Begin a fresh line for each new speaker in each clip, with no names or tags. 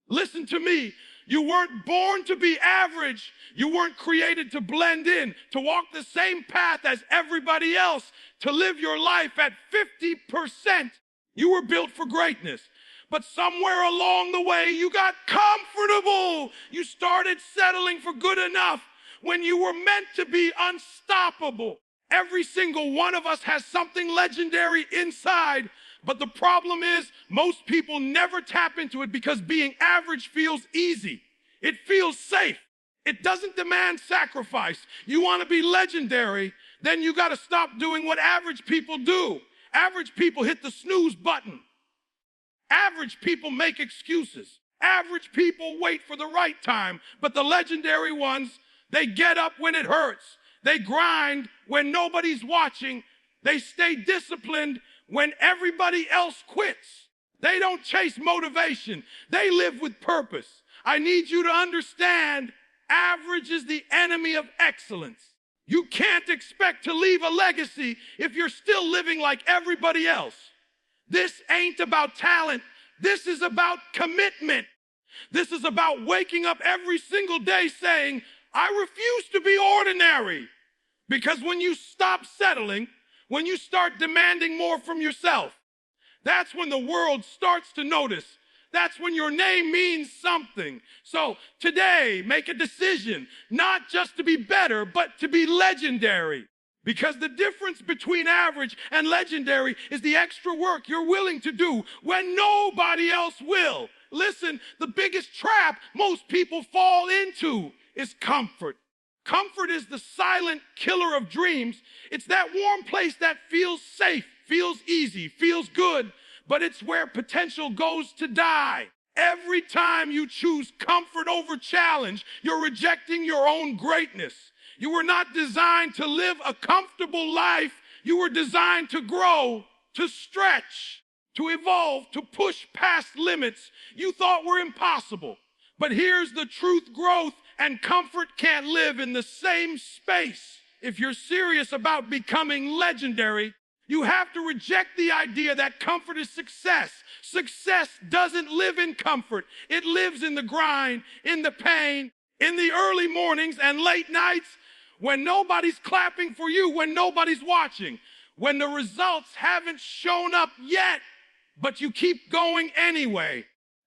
Listen to me. You weren't born to be average. You weren't created to blend in, to walk the same path as everybody else, to live your life at 50%. You were built for greatness. But somewhere along the way, you got comfortable. You started settling for good enough when you were meant to be unstoppable. Every single one of us has something legendary inside. But the problem is, most people never tap into it because being average feels easy. It feels safe. It doesn't demand sacrifice. You want to be legendary, then you got to stop doing what average people do. Average people hit the snooze button. Average people make excuses. Average people wait for the right time. But the legendary ones, they get up when it hurts. They grind when nobody's watching. They stay disciplined when everybody else quits. They don't chase motivation. They live with purpose. I need you to understand, average is the enemy of excellence. You can't expect to leave a legacy if you're still living like everybody else. This ain't about talent. This is about commitment. This is about waking up every single day saying, I refuse to be ordinary. Because when you stop settling, when you start demanding more from yourself, that's when the world starts to notice. That's when your name means something. So today, make a decision, not just to be better, but to be legendary. Because the difference between average and legendary is the extra work you're willing to do when nobody else will. Listen, the biggest trap most people fall into is comfort. Comfort is the silent killer of dreams. It's that warm place that feels safe, feels easy, feels good, but it's where potential goes to die. Every time you choose comfort over challenge, you're rejecting your own greatness. You were not designed to live a comfortable life. You were designed to grow, to stretch, to evolve, to push past limits you thought were impossible. But here's the truth: growth and comfort can't live in the same space. If you're serious about becoming legendary, you have to reject the idea that comfort is success. Success doesn't live in comfort. It lives in the grind, in the pain, in the early mornings and late nights when nobody's clapping for you, when nobody's watching, when the results haven't shown up yet, but you keep going anyway.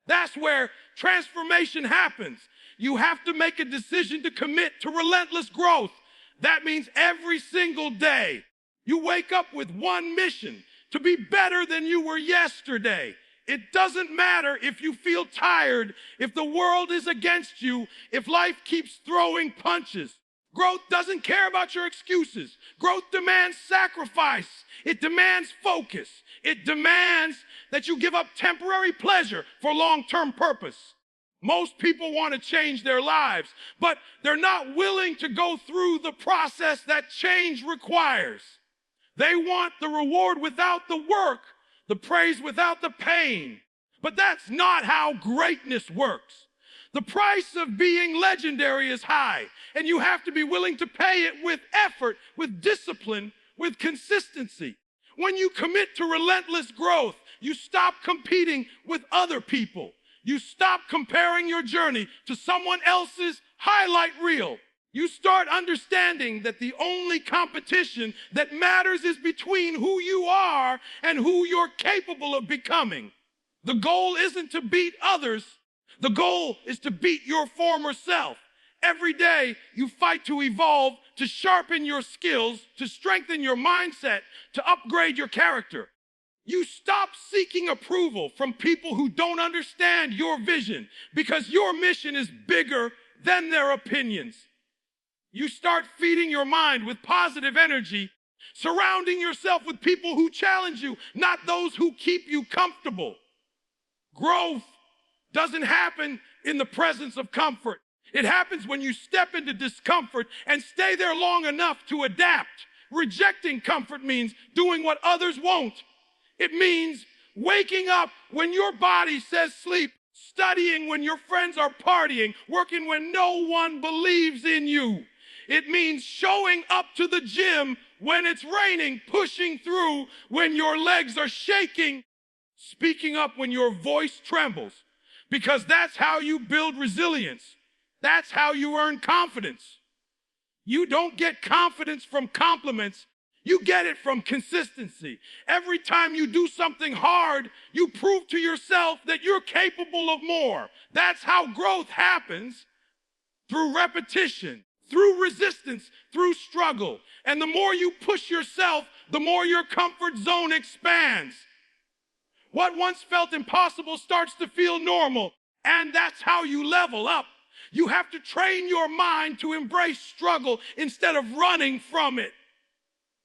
That's where transformation happens. You have to make a decision to commit to relentless growth. That means every single day you wake up with one mission: to be better than you were yesterday. It doesn't matter if you feel tired, if the world is against you, if life keeps throwing punches. Growth doesn't care about your excuses. Growth demands sacrifice. It demands focus. It demands that you give up temporary pleasure for long-term purpose. Most people want to change their lives, but they're not willing to go through the process that change requires. They want the reward without the work, the praise without the pain. But that's not how greatness works. The price of being legendary is high, and you have to be willing to pay it with effort, with discipline, with consistency. When you commit to relentless growth, you stop competing with other people. You stop comparing your journey to someone else's highlight reel. You start understanding that the only competition that matters is between who you are and who you're capable of becoming. The goal isn't to beat others. The goal is to beat your former self. Every day you fight to evolve, to sharpen your skills, to strengthen your mindset, to upgrade your character. You stop seeking approval from people who don't understand your vision because your mission is bigger than their opinions. You start feeding your mind with positive energy, surrounding yourself with people who challenge you, not those who keep you comfortable. Growth doesn't happen in the presence of comfort. It happens when you step into discomfort and stay there long enough to adapt. Rejecting comfort means doing what others won't. It means waking up when your body says sleep, studying when your friends are partying, working when no one believes in you. It means showing up to the gym when it's raining, pushing through when your legs are shaking, speaking up when your voice trembles. because that's how you build resilience. That's how you earn confidence. You don't get confidence from compliments. You get it from consistency. Every time you do something hard, you prove to yourself that you're capable of more. That's how growth happens, through repetition, through resistance, through struggle. And the more you push yourself, the more your comfort zone expands. What once felt impossible starts to feel normal, and that's how you level up. You have to train your mind to embrace struggle instead of running from it.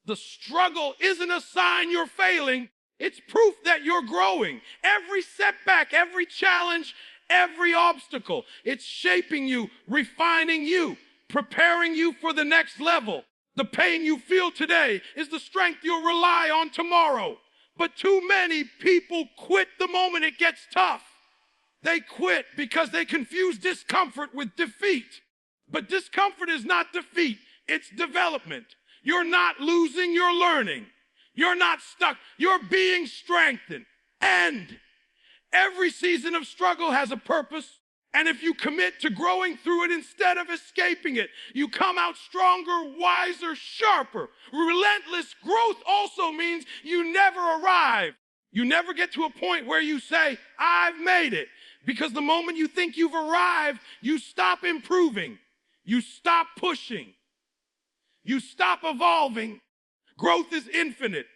The struggle isn't a sign you're failing. It's proof that you're growing. Every setback, every challenge, every obstacle, it's shaping you, refining you, preparing you for the next level. The pain you feel today is the strength you'll rely on tomorrow. But too many people quit the moment it gets tough. They quit because they confuse discomfort with defeat. But discomfort is not defeat, it's development. You're not losing, you're learning. You're not stuck, you're being strengthened. And every season of struggle has a purpose. And if you commit to growing through it instead of escaping it, you come out stronger, wiser, sharper. Relentless growth also means you never arrive. You never get to a point where you say, I've made it. Because the moment you think you've arrived, you stop improving. You stop pushing. You stop evolving. Growth is infinite.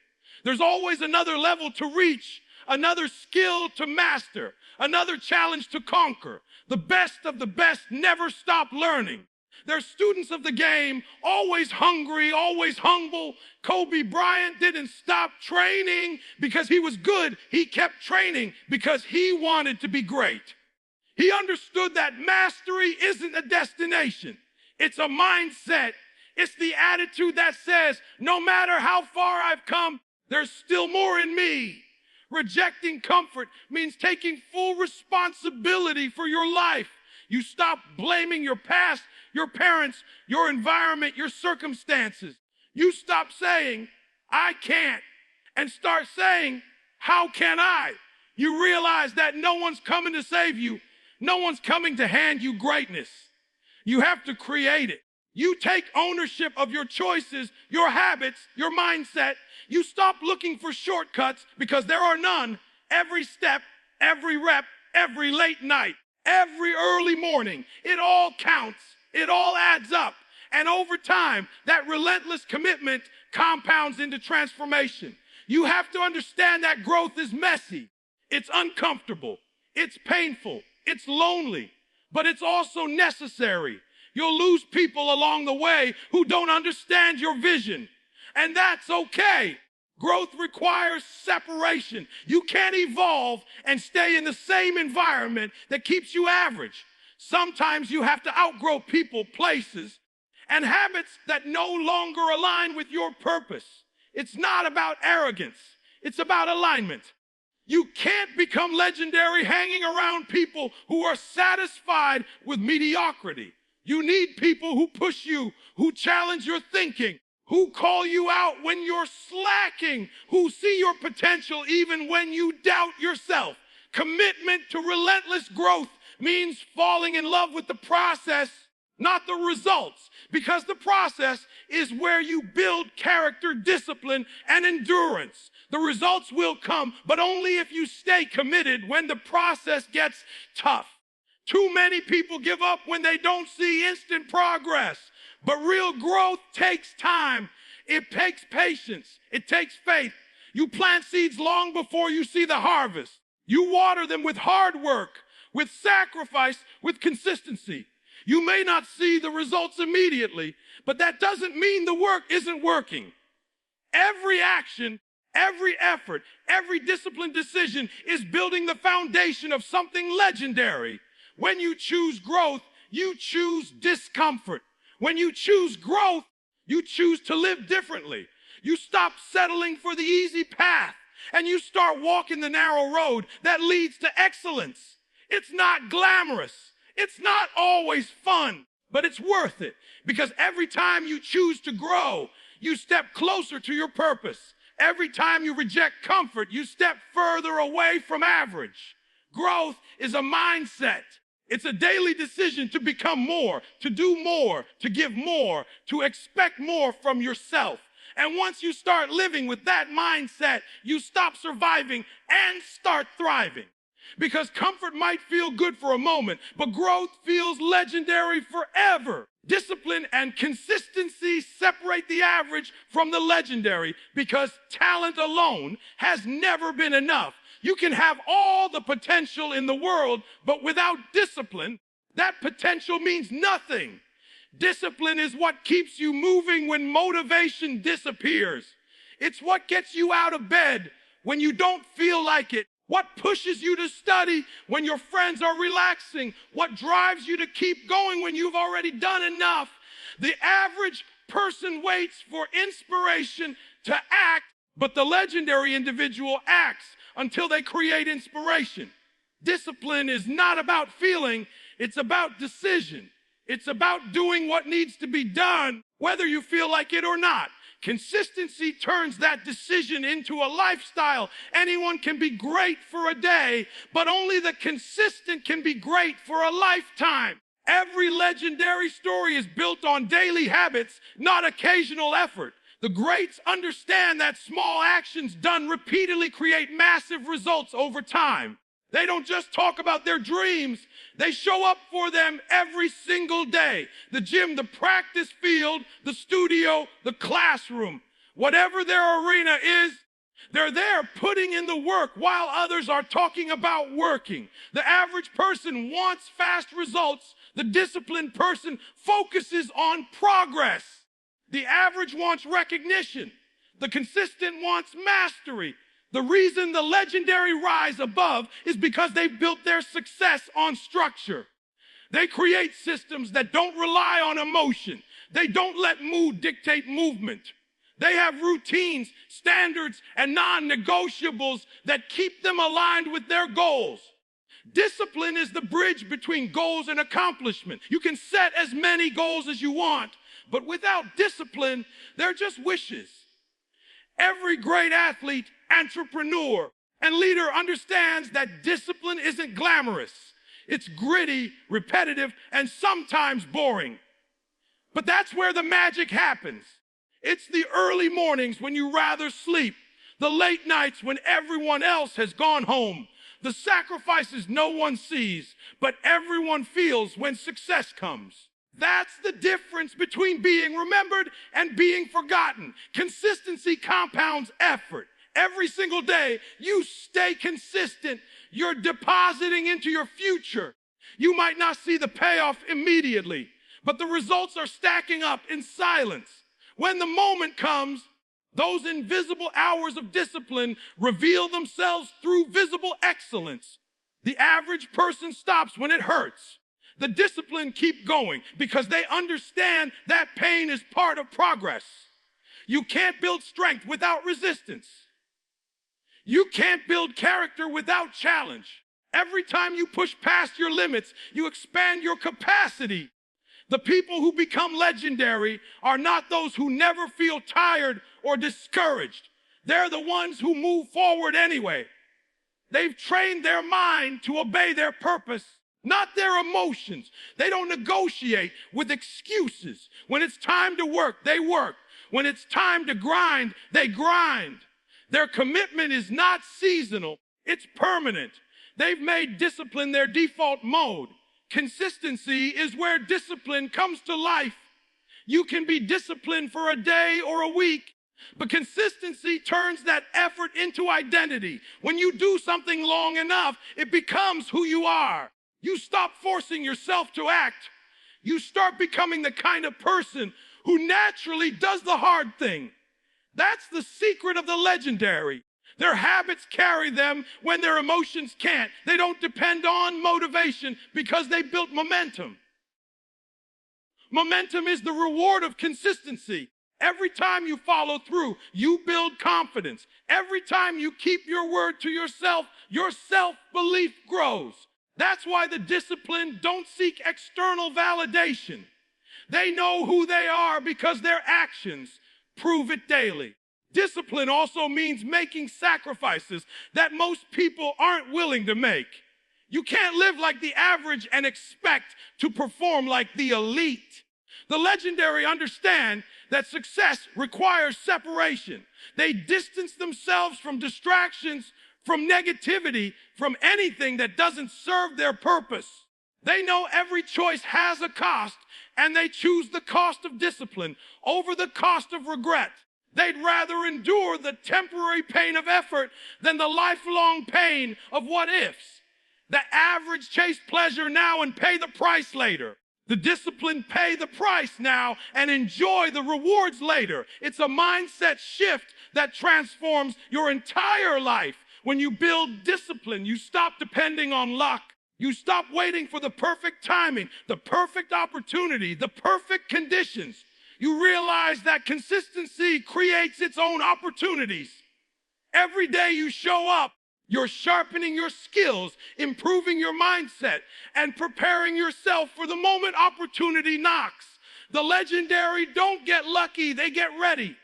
There's always another level to reach, another skill to master, another challenge to conquer. The best of the best never stop learning. They're students of the game, always hungry, always humble. Kobe Bryant didn't stop training because he was good. He kept training because he wanted to be great. He understood that mastery isn't a destination. It's a mindset. It's the attitude that says, no matter how far I've come, there's still more in me. Rejecting comfort means taking full responsibility for your life. You stop blaming your past, your parents, your environment, your circumstances. You stop saying, I can't, and start saying, how can I? You realize that no one's coming to save you. No one's coming to hand you greatness. You have to create it. You take ownership of your choices, your habits, your mindset. You stop looking for shortcuts because there are none. Every step, every rep, every late night, every early morning, it all counts. It all adds up. And over time, that relentless commitment compounds into transformation. You have to understand that growth is messy. It's uncomfortable. It's painful. It's lonely. But it's also necessary. You'll lose people along the way who don't understand your vision. And that's okay. Growth requires separation. You can't evolve and stay in the same environment that keeps you average. Sometimes you have to outgrow people, places, and habits that no longer align with your purpose. It's not about arrogance. It's about alignment. You can't become legendary hanging around people who are satisfied with mediocrity. You need people who push you, who challenge your thinking, who call you out when you're slacking, who see your potential even when you doubt yourself. Commitment to relentless growth means falling in love with the process, not the results, because the process is where you build character, discipline, and endurance. The results will come, but only if you stay committed when the process gets tough. Too many people give up when they don't see instant progress, but real growth takes time. It takes patience. It takes faith. You plant seeds long before you see the harvest. You water them with hard work, with sacrifice, with consistency. You may not see the results immediately, but that doesn't mean the work isn't working. Every action, every effort, every disciplined decision is building the foundation of something legendary. When you choose growth, you choose discomfort. When you choose growth, you choose to live differently. You stop settling for the easy path, and you start walking the narrow road that leads to excellence. It's not glamorous. It's not always fun, but it's worth it, because every time you choose to grow, you step closer to your purpose. Every time you reject comfort, you step further away from average. Growth is a mindset. It's a daily decision to become more, to do more, to give more, to expect more from yourself. And once you start living with that mindset, you stop surviving and start thriving. Because comfort might feel good for a moment, but growth feels legendary forever. Discipline and consistency separate the average from the legendary because talent alone has never been enough. You can have all the potential in the world, but without discipline, that potential means nothing. Discipline is what keeps you moving when motivation disappears. It's what gets you out of bed when you don't feel like it. What pushes you to study when your friends are relaxing? What drives you to keep going when you've already done enough? The average person waits for inspiration to act, but the legendary individual acts until they create inspiration. Discipline is not about feeling, it's about decision. It's about doing what needs to be done, whether you feel like it or not. Consistency turns that decision into a lifestyle. Anyone can be great for a day, but only the consistent can be great for a lifetime. Every legendary story is built on daily habits, not occasional effort. The greats understand that small actions done repeatedly create massive results over time. They don't just talk about their dreams, they show up for them every single day. The gym, the practice field, the studio, the classroom. Whatever their arena is, they're there putting in the work while others are talking about working. The average person wants fast results. The disciplined person focuses on progress. The average wants recognition. The consistent wants mastery. The reason the legendary rise above is because they built their success on structure. They create systems that don't rely on emotion. They don't let mood dictate movement. They have routines, standards, and non-negotiables that keep them aligned with their goals. Discipline is the bridge between goals and accomplishment. You can set as many goals as you want, but without discipline, they're just wishes. Every great athlete, entrepreneur, and leader understands that discipline isn't glamorous. It's gritty, repetitive, and sometimes boring. But that's where the magic happens. It's the early mornings when you rather sleep, the late nights when everyone else has gone home, the sacrifices no one sees, but everyone feels when success comes. That's the difference between being remembered and being forgotten. Consistency compounds effort. Every single day, you stay consistent. You're depositing into your future. You might not see the payoff immediately, but the results are stacking up in silence. When the moment comes, those invisible hours of discipline reveal themselves through visible excellence. The average person stops when it hurts. The discipline keep going because they understand that pain is part of progress. You can't build strength without resistance. You can't build character without challenge. Every time you push past your limits, you expand your capacity. The people who become legendary are not those who never feel tired or discouraged. They're the ones who move forward anyway. They've trained their mind to obey their purpose, not their emotions. They don't negotiate with excuses. When it's time to work, they work. When it's time to grind, they grind. Their commitment is not seasonal, it's permanent. They've made discipline their default mode. Consistency is where discipline comes to life. You can be disciplined for a day or a week, but consistency turns that effort into identity. When you do something long enough, it becomes who you are. You stop forcing yourself to act. You start becoming the kind of person who naturally does the hard thing. That's the secret of the legendary. Their habits carry them when their emotions can't. They don't depend on motivation because they built momentum. Momentum is the reward of consistency. Every time you follow through, you build confidence. Every time you keep your word to yourself, your self-belief grows. That's why the disciplined don't seek external validation. They know who they are because their actions prove it daily. Discipline also means making sacrifices that most people aren't willing to make. You can't live like the average and expect to perform like the elite. The legendary understand that success requires separation. They distance themselves from distractions, from negativity, from anything that doesn't serve their purpose. They know every choice has a cost, and they choose the cost of discipline over the cost of regret. They'd rather endure the temporary pain of effort than the lifelong pain of what ifs. The average chase pleasure now and pay the price later. The disciplined pay the price now and enjoy the rewards later. It's a mindset shift that transforms your entire life. When you build discipline, you stop depending on luck. You stop waiting for the perfect timing, the perfect opportunity, the perfect conditions. You realize that consistency creates its own opportunities. Every day you show up, you're sharpening your skills, improving your mindset, and preparing yourself for the moment opportunity knocks. The legendary don't get lucky, they get ready.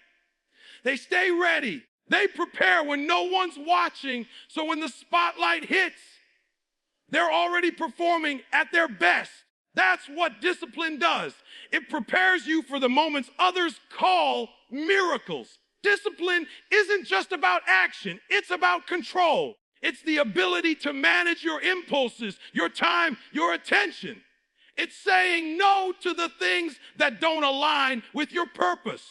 They stay ready. They prepare when no one's watching, so when the spotlight hits, they're already performing at their best. That's what discipline does. It prepares you for the moments others call miracles. Discipline isn't just about action, it's about control. It's the ability to manage your impulses, your time, your attention. It's saying no to the things that don't align with your purpose.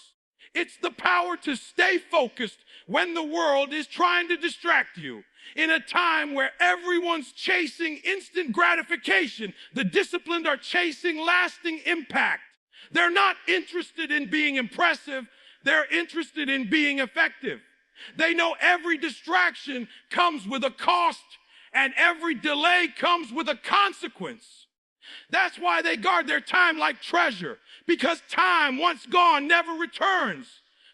It's the power to stay focused when the world is trying to distract you. In a time where everyone's chasing instant gratification, the disciplined are chasing lasting impact. They're not interested in being impressive, they're interested in being effective. They know every distraction comes with a cost, and every delay comes with a consequence. That's why they guard their time like treasure, because time, once gone, never returns.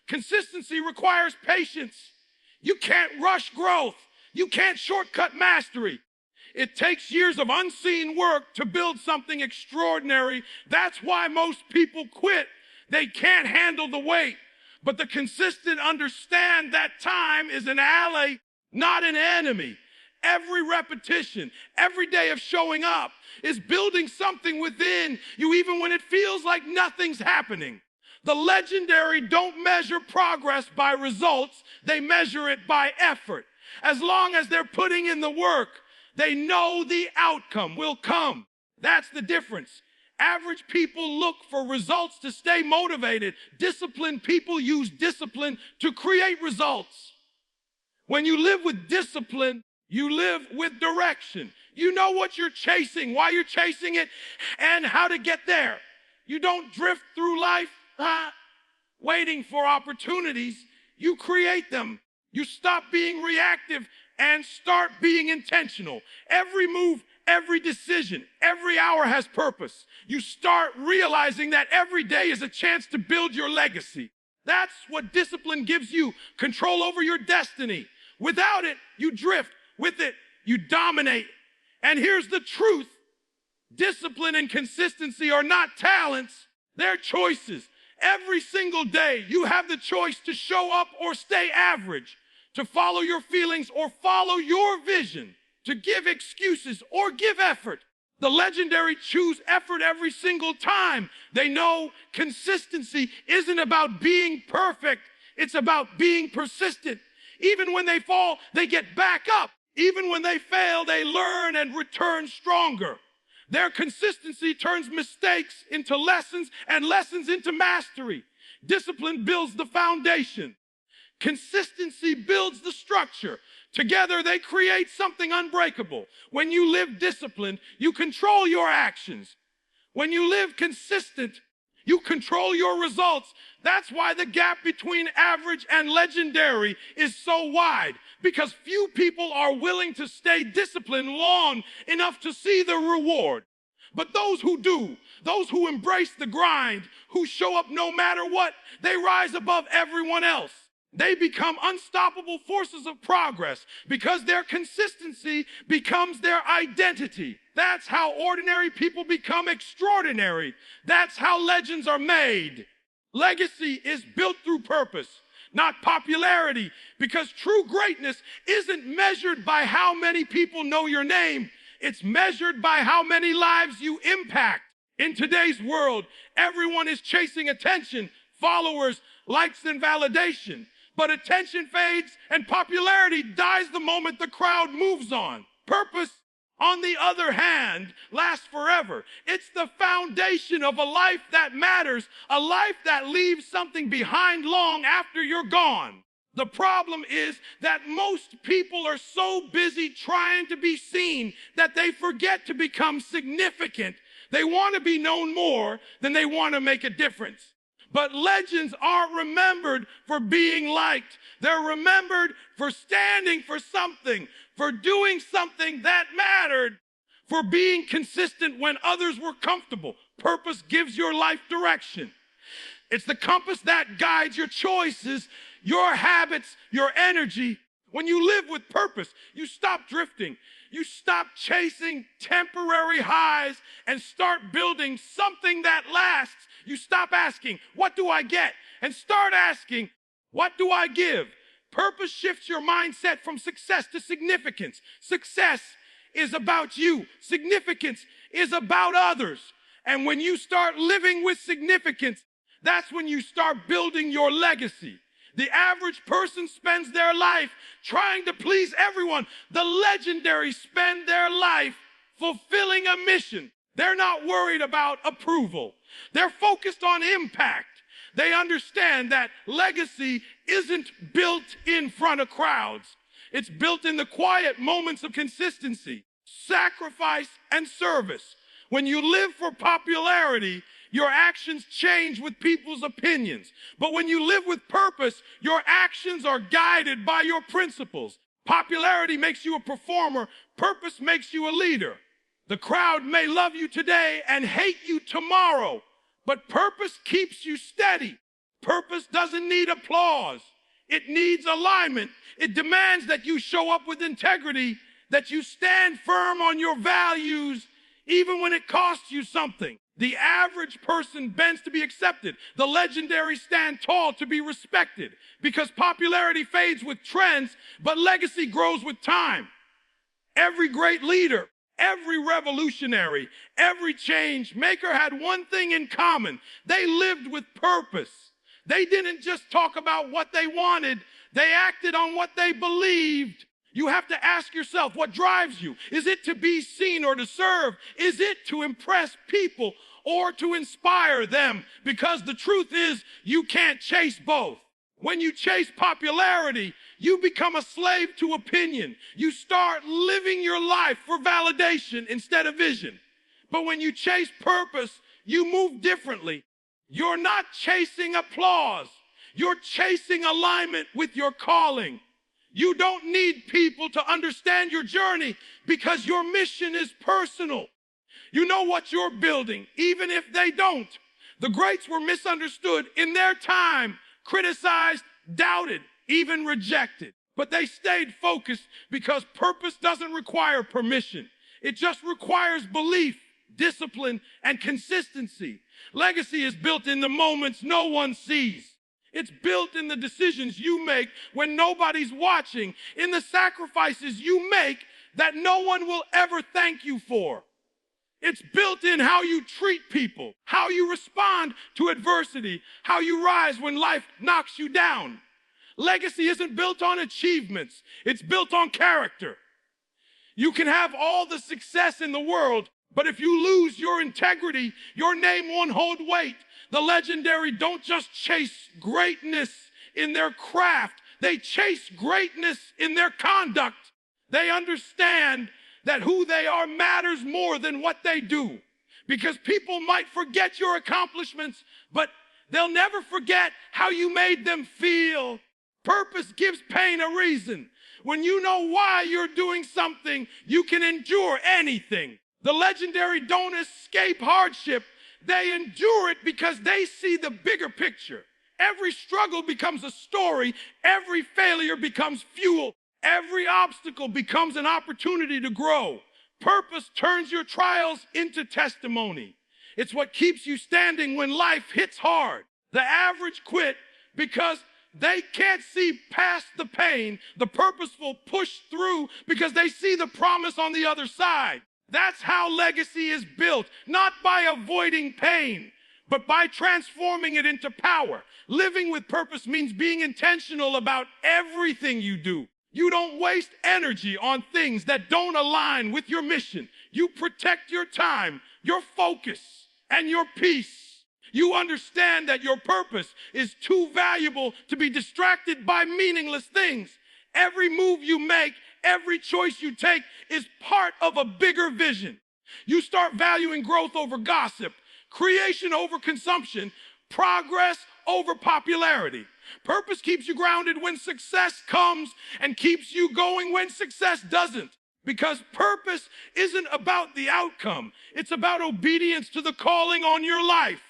Consistency requires patience. You can't rush growth. You can't shortcut mastery. It takes years of unseen work to build something extraordinary. That's why most people quit. They can't handle the weight. But the consistent understand that time is an ally, not an enemy. Every repetition, every day of showing up is building something within you, even when it feels like nothing's happening. The legendary don't measure progress by results, they measure it by effort. As long as they're putting in the work, they know the outcome will come. That's the difference. Average people look for results to stay motivated. Disciplined people use discipline to create results. When you live with discipline, you live with direction. You know what you're chasing, why you're chasing it, and how to get there. You don't drift through life waiting for opportunities. You create them. You stop being reactive and start being intentional. Every move, every decision, every hour has purpose. You start realizing that every day is a chance to build your legacy. That's what discipline gives you, control over your destiny. Without it, you drift. With it, you dominate. And here's the truth. Discipline and consistency are not talents, they're choices. Every single day, you have the choice to show up or stay average, to follow your feelings or follow your vision, to give excuses or give effort. The legendary choose effort every single time. They know consistency isn't about being perfect. It's about being persistent. Even when they fall, they get back up. Even when they fail, they learn and return stronger. Their consistency turns mistakes into lessons and lessons into mastery. Discipline builds the foundation. Consistency builds the structure. Together, they create something unbreakable. When you live disciplined, you control your actions. When you live consistent, you control your results. That's why the gap between average and legendary is so wide, because few people are willing to stay disciplined long enough to see the reward. But those who do, those who embrace the grind, who show up no matter what, they rise above everyone else. They become unstoppable forces of progress because their consistency becomes their identity. That's how ordinary people become extraordinary. That's how legends are made. Legacy is built through purpose, not popularity, because true greatness isn't measured by how many people know your name. It's measured by how many lives you impact. In today's world, everyone is chasing attention, followers, likes, and validation. But attention fades and popularity dies the moment the crowd moves on. Purpose, on the other hand, lasts forever. It's the foundation of a life that matters, a life that leaves something behind long after you're gone. The problem is that most people are so busy trying to be seen that they forget to become significant. They want to be known more than they want to make a difference. But legends aren't remembered for being liked. They're remembered for standing for something, for doing something that mattered, for being consistent when others were comfortable. Purpose gives your life direction. It's the compass that guides your choices, your habits, your energy. When you live with purpose, you stop drifting. You stop chasing temporary highs and start building something that lasts. You stop asking, what do I get? And start asking, what do I give? Purpose shifts your mindset from success to significance. Success is about you. Significance is about others. And when you start living with significance, that's when you start building your legacy. The average person spends their life trying to please everyone. The legendary spend their life fulfilling a mission. They're not worried about approval. They're focused on impact. They understand that legacy isn't built in front of crowds. It's built in the quiet moments of consistency, sacrifice, and service. When you live for popularity, your actions change with people's opinions. But when you live with purpose, your actions are guided by your principles. Popularity makes you a performer. Purpose makes you a leader. The crowd may love you today and hate you tomorrow, but purpose keeps you steady. Purpose doesn't need applause. It needs alignment. It demands that you show up with integrity, that you stand firm on your values, even when it costs you something. The average person bends to be accepted. The legendary stand tall to be respected, because popularity fades with trends, but legacy grows with time. Every great leader, every revolutionary, every change maker had one thing in common. They lived with purpose. They didn't just talk about what they wanted. They acted on what they believed. You have to ask yourself, what drives you? Is it to be seen or to serve? Is it to impress people or to inspire them? Because the truth is, you can't chase both. When you chase popularity, you become a slave to opinion. You start living your life for validation instead of vision. But when you chase purpose, you move differently. You're not chasing applause. You're chasing alignment with your calling. You don't need people to understand your journey because your mission is personal. You know what you're building, even if they don't. The greats were misunderstood in their time, criticized, doubted, even rejected. But they stayed focused because purpose doesn't require permission. It just requires belief, discipline, and consistency. Legacy is built in the moments no one sees. It's built in the decisions you make when nobody's watching, in the sacrifices you make that no one will ever thank you for. It's built in how you treat people, how you respond to adversity, how you rise when life knocks you down. Legacy isn't built on achievements. It's built on character. You can have all the success in the world, but if you lose your integrity, your name won't hold weight. The legendary don't just chase greatness in their craft. They chase greatness in their conduct. They understand that who they are matters more than what they do. Because people might forget your accomplishments, but they'll never forget how you made them feel. Purpose gives pain a reason. When you know why you're doing something, you can endure anything. The legendary don't escape hardship. They endure it because they see the bigger picture. Every struggle becomes a story. Every failure becomes fuel. Every obstacle becomes an opportunity to grow. Purpose turns your trials into testimony. It's what keeps you standing when life hits hard. The average quit because they can't see past the pain. The purposeful push through because they see the promise on the other side. That's how legacy is built, not by avoiding pain, but by transforming it into power. Living with purpose means being intentional about everything you do. You don't waste energy on things that don't align with your mission. You protect your time, your focus, and your peace. You understand that your purpose is too valuable to be distracted by meaningless things. Every move you make, every choice you take is part of a bigger vision. You start valuing growth over gossip, creation over consumption, progress over popularity. Purpose keeps you grounded when success comes and keeps you going when success doesn't. Because purpose isn't about the outcome. It's about obedience to the calling on your life.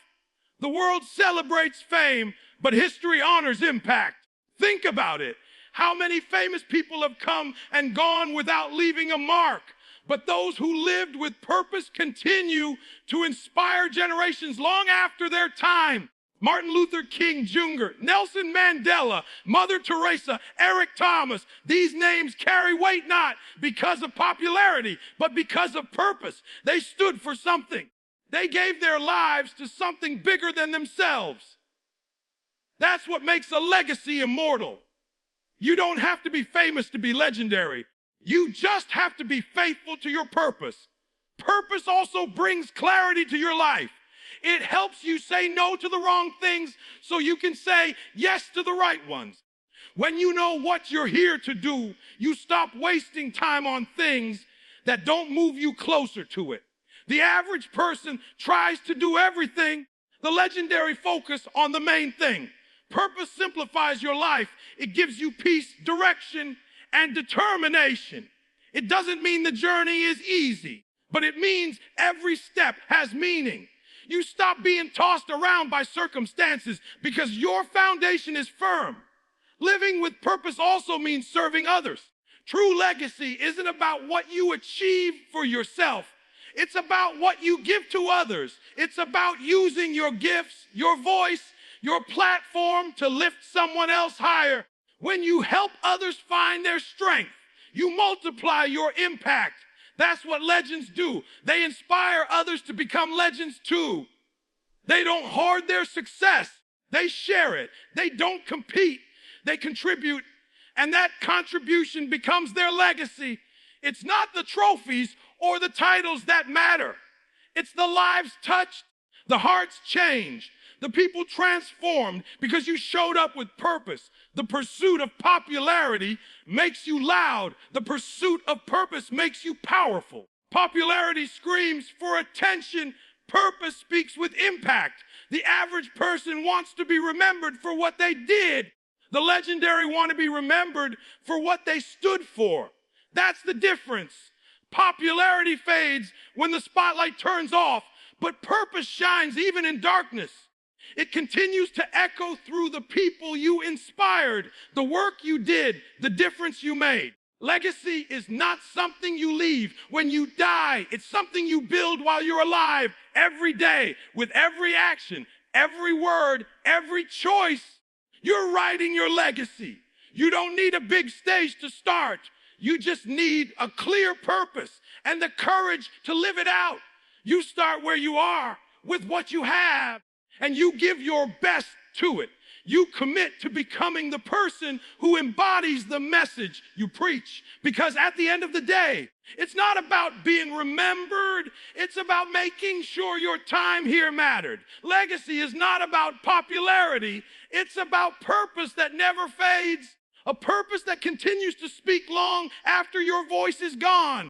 The world celebrates fame, but history honors impact. Think about it. How many famous people have come and gone without leaving a mark? But those who lived with purpose continue to inspire generations long after their time. Martin Luther King Jr., Nelson Mandela, Mother Teresa, Eric Thomas. These names carry weight not because of popularity, but because of purpose. They stood for something. They gave their lives to something bigger than themselves. That's what makes a legacy immortal. You don't have to be famous to be legendary. You just have to be faithful to your purpose. Purpose also brings clarity to your life. It helps you say no to the wrong things so you can say yes to the right ones. When you know what you're here to do, you stop wasting time on things that don't move you closer to it. The average person tries to do everything. The legendary focus on the main thing. Purpose simplifies your life. It gives you peace, direction, and determination. It doesn't mean the journey is easy, but it means every step has meaning. You stop being tossed around by circumstances because your foundation is firm. Living with purpose also means serving others. True legacy isn't about what you achieve for yourself. It's about what you give to others. It's about using your gifts, your voice, your platform to lift someone else higher. When you help others find their strength, you multiply your impact. That's what legends do. They inspire others to become legends too. They don't hoard their success. They share it. They don't compete. They contribute. And that contribution becomes their legacy. It's not the trophies or the titles that matter. It's the lives touched, the hearts changed, the people transformed because you showed up with purpose. The pursuit of popularity makes you loud. The pursuit of purpose makes you powerful. Popularity screams for attention. Purpose speaks with impact. The average person wants to be remembered for what they did. The legendary want to be remembered for what they stood for. That's the difference. Popularity fades when the spotlight turns off, but purpose shines even in darkness. It continues to echo through the people you inspired, the work you did, the difference you made. Legacy is not something you leave when you die. It's something you build while you're alive every day with every action, every word, every choice. You're writing your legacy. You don't need a big stage to start. You just need a clear purpose and the courage to live it out. You start where you are with what you have, and you give your best to it. You commit to becoming the person who embodies the message you preach. Because at the end of the day, it's not about being remembered. It's about making sure your time here mattered. Legacy is not about popularity. It's about purpose that never fades. A purpose that continues to speak long after your voice is gone.